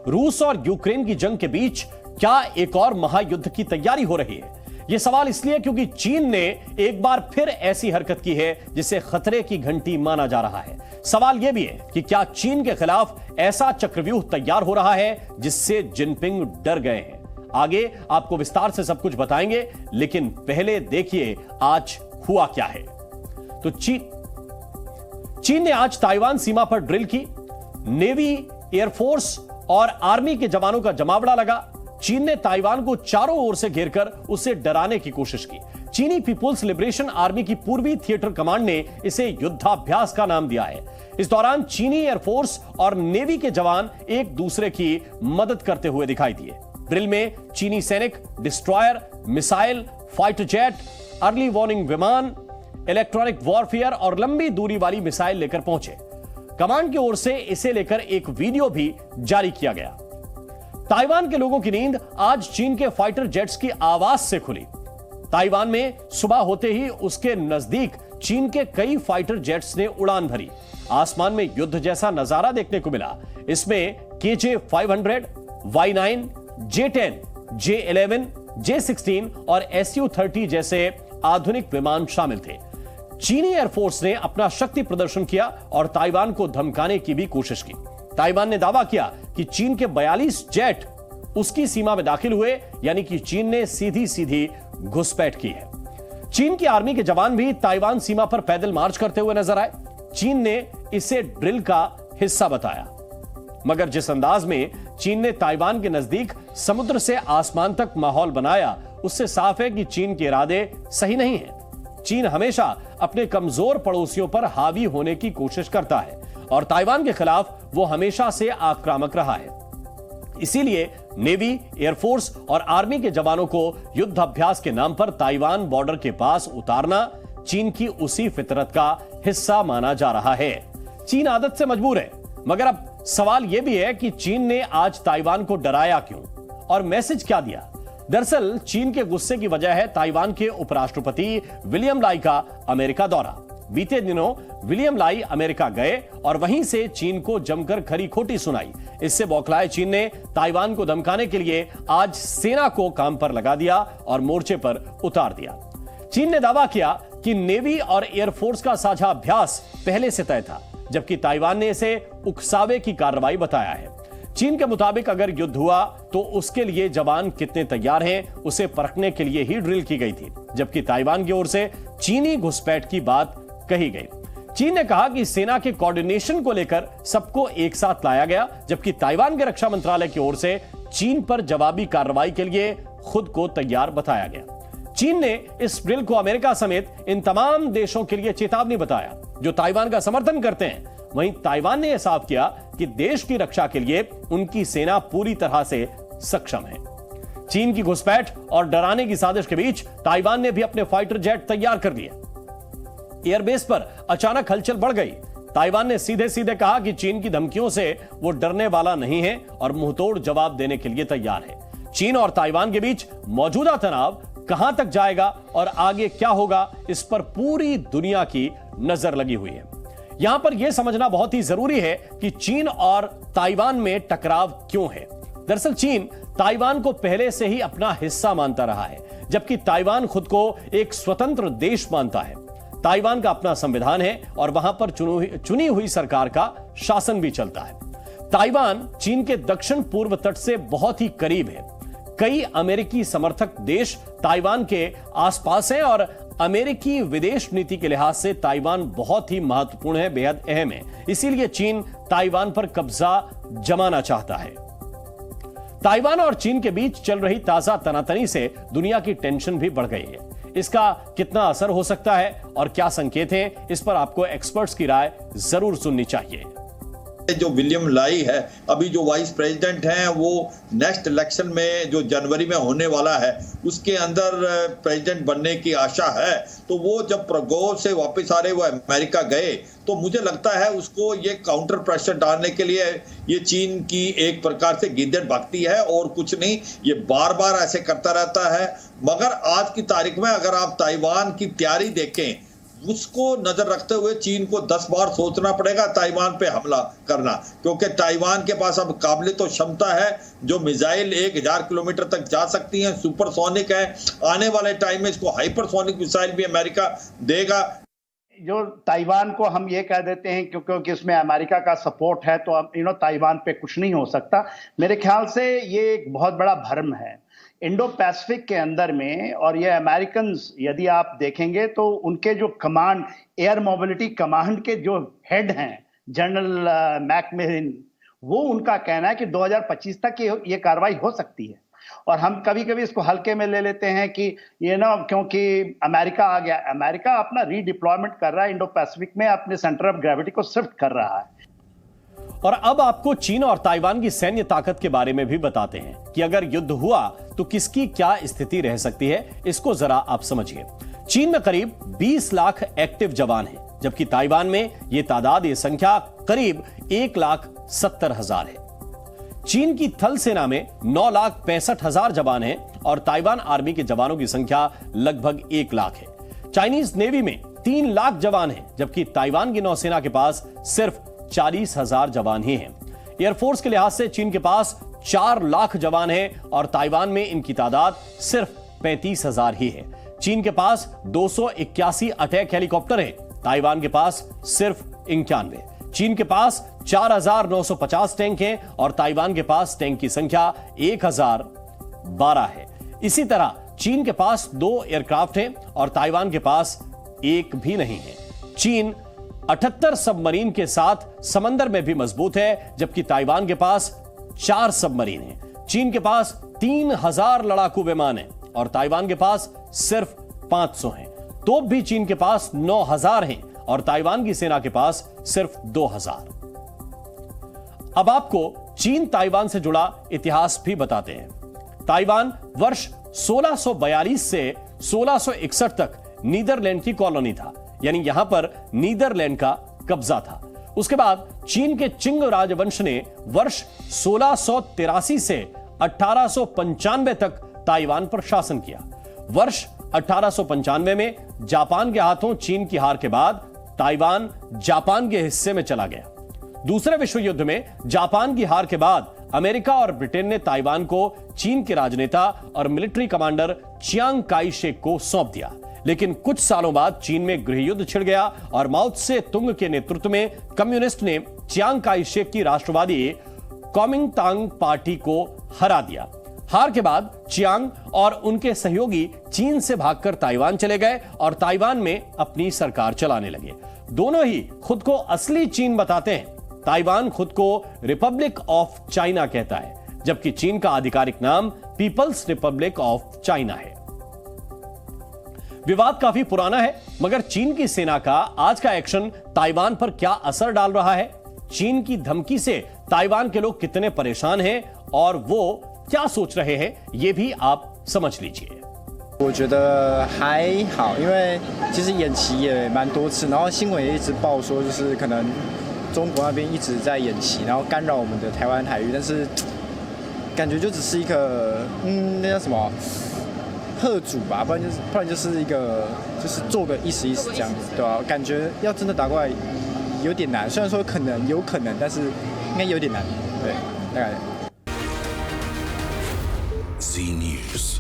रूस और यूक्रेन की जंग के बीच क्या एक और महायुद्ध की तैयारी हो रही है? यह सवाल इसलिए क्योंकि चीन ने एक बार फिर ऐसी हरकत की है जिसे खतरे की घंटी माना जा रहा है। सवाल यह भी है कि क्या चीन के खिलाफ ऐसा चक्रव्यूह तैयार हो रहा है जिससे जिनपिंग डर गए हैं? आगे आपको विस्तार से सब कुछ बताएंगे, लेकिन पहले देखिए आज हुआ क्या है। तो चीन ने आज ताइवान सीमा पर ड्रिल की। नेवी, एयरफोर्स और आर्मी के जवानों का जमावड़ा लगा। चीन ने ताइवान को चारों ओर से घेरकर उसे डराने की कोशिश की। चीनी पीपुल्स लिबरेशन आर्मी की पूर्वी थिएटर कमांड ने इसे युद्धाभ्यास का नाम दिया है। इस दौरान चीनी एयरफोर्स और नेवी के जवान एक दूसरे की मदद करते हुए दिखाई दिए। ड्रिल में चीनी सैनिक destroyer, missile, fighter jet, early warning विमान, इलेक्ट्रॉनिक वॉरफेयर और लंबी दूरी वाली मिसाइल लेकर पहुंचे। कमांड की ओर से इसे लेकर एक वीडियो भी जारी किया गया। ताइवान के लोगों की नींद आज चीन के फाइटर जेट्स की आवाज से खुली। ताइवान में सुबह होते ही उसके नजदीक चीन के कई फाइटर जेट्स ने उड़ान भरी। आसमान में युद्ध जैसा नजारा देखने को मिला। इसमें KJ-500, Y-9, J-10, J-11, J-16 और Su-30 जैसे आधुनिक विमान शामिल थे। चीनी एयरफोर्स ने अपना शक्ति प्रदर्शन किया और ताइवान को धमकाने की भी कोशिश की। ताइवान ने दावा किया कि चीन के 42 जेट उसकी सीमा में दाखिल हुए, यानी कि चीन ने सीधी सीधी घुसपैठ की है। चीन की आर्मी के जवान भी ताइवान सीमा पर पैदल मार्च करते हुए नजर आए। चीन ने इसे ड्रिल का हिस्सा बताया, मगर जिस अंदाज में चीन ने ताइवान के नजदीक समुद्र से आसमान तक माहौल बनाया, उससे साफ है कि चीन के इरादे सही नहीं हैं। चीन हमेशा अपने कमजोर पड़ोसियों पर हावी होने की कोशिश करता है और ताइवान के खिलाफ वो हमेशा से आक्रामक रहा है। इसीलिए नेवी, एयरफोर्स और आर्मी के जवानों को युद्ध अभ्यास के नाम पर ताइवान बॉर्डर के पास उतारना चीन की उसी फितरत का हिस्सा माना जा रहा है। चीन आदत से मजबूर है, मगर अब सवाल यह भी है कि चीन ने आज ताइवान को डराया क्यों और मैसेज क्या दिया? दरअसल चीन के गुस्से की वजह है ताइवान के उपराष्ट्रपति विलियम लाई का अमेरिका दौरा। बीते दिनों विलियम लाई अमेरिका गए और वहीं से चीन को जमकर खरी खोटी सुनाई। इससे बौखलाए चीन ने ताइवान को धमकाने के लिए आज सेना को काम पर लगा दिया और मोर्चे पर उतार दिया। चीन ने दावा किया कि नेवी और एयरफोर्स का साझा अभ्यास पहले से तय था, जबकि ताइवान ने इसे उकसावे की कार्रवाई बताया है। चीन के मुताबिक अगर युद्ध हुआ तो उसके लिए जवान कितने तैयार हैं, उसे परखने के लिए ही ड्रिल की गई थी, जबकि ताइवान की ओर से चीनी घुसपैठ की बात कही गई। चीन ने कहा कि सेना के कोऑर्डिनेशन को लेकर सबको एक साथ लाया गया, जबकि ताइवान के रक्षा मंत्रालय की ओर से चीन पर जवाबी कार्रवाई के लिए खुद को तैयार बताया गया। चीन ने इस ड्रिल को अमेरिका समेत इन तमाम देशों के लिए चेतावनी बताया जो ताइवान का समर्थन करते हैं। वहीं ताइवान ने यह साफ किया कि देश की रक्षा के लिए उनकी सेना पूरी तरह से सक्षम है। चीन की घुसपैठ और डराने की साजिश के बीच ताइवान ने भी अपने फाइटर जेट तैयार कर लिए। एयरबेस पर अचानक हलचल बढ़ गई। ताइवान ने सीधे सीधे कहा कि चीन की धमकियों से वो डरने वाला नहीं है और मुंहतोड़ जवाब देने के लिए तैयार है। चीन और ताइवान के बीच मौजूदा तनाव कहां तक जाएगा और आगे क्या होगा, इस पर पूरी दुनिया की नजर लगी हुई है। यहां पर यह समझना बहुत ही जरूरी है कि चीन और ताइवान में टकराव क्यों है। दरअसल चीन ताइवान को पहले से ही अपना हिस्सा मानता रहा है, जबकि ताइवान खुद को एक स्वतंत्र देश मानता है। ताइवान का अपना संविधान है और वहां पर चुनी हुई सरकार का शासन भी चलता है। ताइवान चीन के दक्षिण पूर्व तट से बहुत ही करीब है। कई अमेरिकी समर्थक देश ताइवान के आसपास हैं और अमेरिकी विदेश नीति के लिहाज से ताइवान बहुत ही महत्वपूर्ण है, बेहद अहम है। इसीलिए चीन ताइवान पर कब्जा जमाना चाहता है। ताइवान और चीन के बीच चल रही ताजा तनातनी से दुनिया की टेंशन भी बढ़ गई है। इसका कितना असर हो सकता है और क्या संकेत हैं, इस पर आपको एक्सपर्ट्स की राय जरूर सुननी चाहिए। जो विलियम लाई है, अभी जो वाइस प्रेसिडेंट हैं, वो नेक्स्ट इलेक्शन में जो जनवरी में होने वाला है उसके अंदर प्रेसिडेंट बनने की आशा है। तो वो जब प्रगो से वापस आ रहे वो अमेरिका गए, तो मुझे लगता है उसको ये काउंटर प्रेशर डालने के लिए ये चीन की एक प्रकार से गिद्धड़ भक्ति है और कुछ नहीं। ये बार बार ऐसे करता रहता है। मगर आज की तारीख में अगर आप ताइवान की तैयारी देखें, उसको नजर रखते हुए चीन को 10 बार सोचना पड़ेगा ताइवान पे हमला करना, क्योंकि ताइवान के पास अब काबिलियत और क्षमता है जो मिसाइल 1000 किलोमीटर तक जा सकती हैं, सुपरसोनिक है। आने वाले टाइम में इसको हाइपरसोनिक मिसाइल भी अमेरिका देगा। जो ताइवान को हम ये कह देते हैं क्योंकि इसमें अमेरिका का सपोर्ट है, तो ताइवान पे कुछ नहीं हो सकता। मेरे ख्याल से ये एक बहुत बड़ा भ्रम है इंडो पैसिफिक के अंदर में। और ये अमेरिकन यदि आप देखेंगे तो उनके जो कमांड, एयर मोबिलिटी कमांड के जो हेड हैं जनरल मैकमिलन, वो उनका कहना है कि 2025 तक ये कार्रवाई हो सकती है। और हम कभी कभी इसको हल्के में ले लेते हैं कि क्योंकि अमेरिका आ गया। अमेरिका अपना रीडिप्लॉयमेंट कर रहा है इंडो पैसिफिक में, अपने सेंटर ऑफ ग्रेविटी को शिफ्ट कर रहा है। और अब आपको चीन और ताइवान की सैन्य ताकत के बारे में भी बताते हैं कि अगर युद्ध हुआ तो किसकी क्या स्थिति रह सकती है। इसको जरा आप समझिए। चीन में करीब 20 लाख एक्टिव जवान हैं, जबकि ताइवान में यह तादाद, ये संख्या करीब 1,70,000 है। चीन की थल सेना में 9,65,000 जवान हैं और ताइवान आर्मी के जवानों की संख्या लगभग 1 लाख है। चाइनीज नेवी में 3 लाख जवान हैं, जबकि ताइवान की नौसेना के पास सिर्फ 40,000 जवान ही हैं। एयरफोर्स के लिहाज से चीन के पास 4 लाख जवान हैं और ताइवान में इनकी तादाद सिर्फ 35,000 ही है। चीन के पास 281 अटैक हेलीकॉप्टर हैं, ताइवान के पास सिर्फ 91। चीन के पास 4,950 टैंक हैं और ताइवान के पास टैंक की संख्या 1,012 है। इसी तरह चीन के पास 2 एयरक्राफ्ट हैं और ताइवान के पास एक भी नहीं है। चीन 78 सबमरीन के साथ समंदर में भी मजबूत है, जबकि ताइवान के पास 4 सबमरीन हैं। चीन के पास 3,000 लड़ाकू विमान हैं और ताइवान के पास सिर्फ 500 हैं। तोप भी चीन के पास 9,000 हैं और ताइवान की सेना के पास सिर्फ 2,000। अब आपको चीन ताइवान से जुड़ा इतिहास भी बताते हैं। ताइवान वर्ष 1642 से 1661 तक नीदरलैंड की कॉलोनी था, यानी यहां पर नीदरलैंड का कब्जा था। उसके बाद चीन के चिंग राजवंश ने वर्ष 1683 से 1895 तक ताइवान पर शासन किया। वर्ष 1895 में जापान के हाथों चीन की हार के बाद ताइवान जापान के हिस्से में चला गया। दूसरे विश्व युद्ध में जापान की हार के बाद अमेरिका और ब्रिटेन ने ताइवान को चीन के राजनेता और military commander Chiang Kai Shek को सौंप दिया। लेकिन कुछ सालों बाद चीन में गृहयुद्ध छिड़ गया और माओ त्से तुंग के नेतृत्व में कम्युनिस्ट ने चियांग काई शेक की राष्ट्रवादी कुओमिंतांग पार्टी को हरा दिया। हार के बाद चियांग और उनके सहयोगी चीन से भागकर ताइवान चले गए और ताइवान में अपनी सरकार चलाने लगे। दोनों ही खुद को असली चीन बताते हैं। ताइवान खुद को रिपब्लिक ऑफ चाइना कहता है, जबकि चीन का आधिकारिक नाम पीपल्स रिपब्लिक ऑफ चाइना है। विवाद काफी पुराना है, मगर चीन की सेना का आज का एक्शन ताइवान पर क्या असर डाल रहा है? चीन की धमकी से ताइवान के लोग कितने परेशान हैं और वो क्या सोच रहे हैं, ये भी आप समझ लीजिए। 我觉得还好，因为其实演习也蛮多次，然后新闻也一直报说，就是可能中国那边一直在演习，然后干扰我们的台湾海域，但是感觉就只是一个那叫什么贺主吧，不然就是一个就是做个意思意思这样子，对吧？感觉要真的打过来有点难，虽然说有可能，但是应该有点难，对，大概。Z News。